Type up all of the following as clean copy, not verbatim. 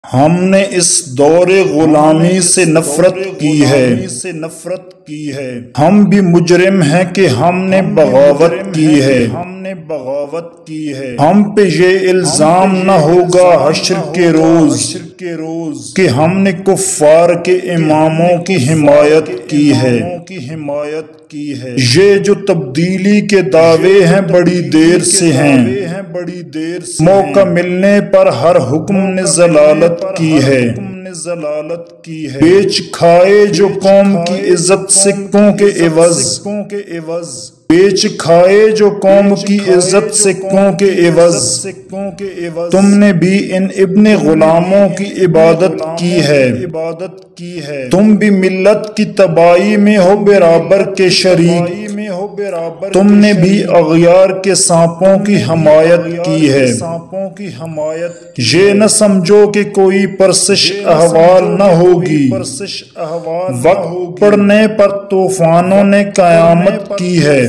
ہم نے اس دور غلامی سے نفرت کی ہے، ہم بھی مجرم ہیں کہ ہم نے بغاوت کی ہے، ہم پہ یہ الزام نہ ہوگا حشر کے روز کہ ہم نے کفار کے اماموں کی حمایت کی ہے۔ یہ جو تبدیلی کے دعوے ہیں بڑی دیر سے ہیں، موقع ملنے پر ہر حکم نے ضلالت کی ہے۔ بیچ کھائے جو قوم کی عزت سکوں کے عوض، بیچ کھائے جو قوم کی عزت سکوں کے عوض، تم نے بھی ان ابن غلاموں کی عبادت کی ہے۔ تم بھی ملت کی تباہی میں ہو برابر کے شریک، تم نے بھی اغیار کے سانپوں کی حمایت کی ہے۔ یہ نہ سمجھو کہ کوئی پرسش احوال نہ ہوگی، وقت پڑنے پر طوفانوں نے قیامت کی ہے۔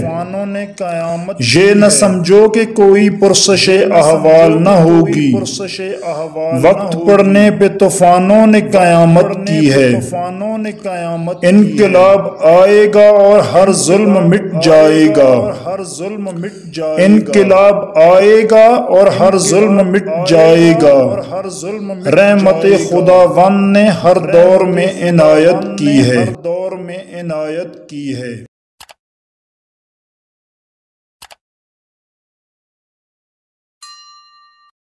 یہ نہ سمجھو کہ کوئی پرسش احوال نہ ہوگی، وقت پڑنے پہ طوفانوں نے قیامت کی ہے۔ انقلاب آئے گا اور ہر ظلم مٹ جائے گا، انقلاب آئے گا اور ہر ظلم مٹ جائے گا۔ رحمت خداوند نے ہر دور میں عنایت کی ہے۔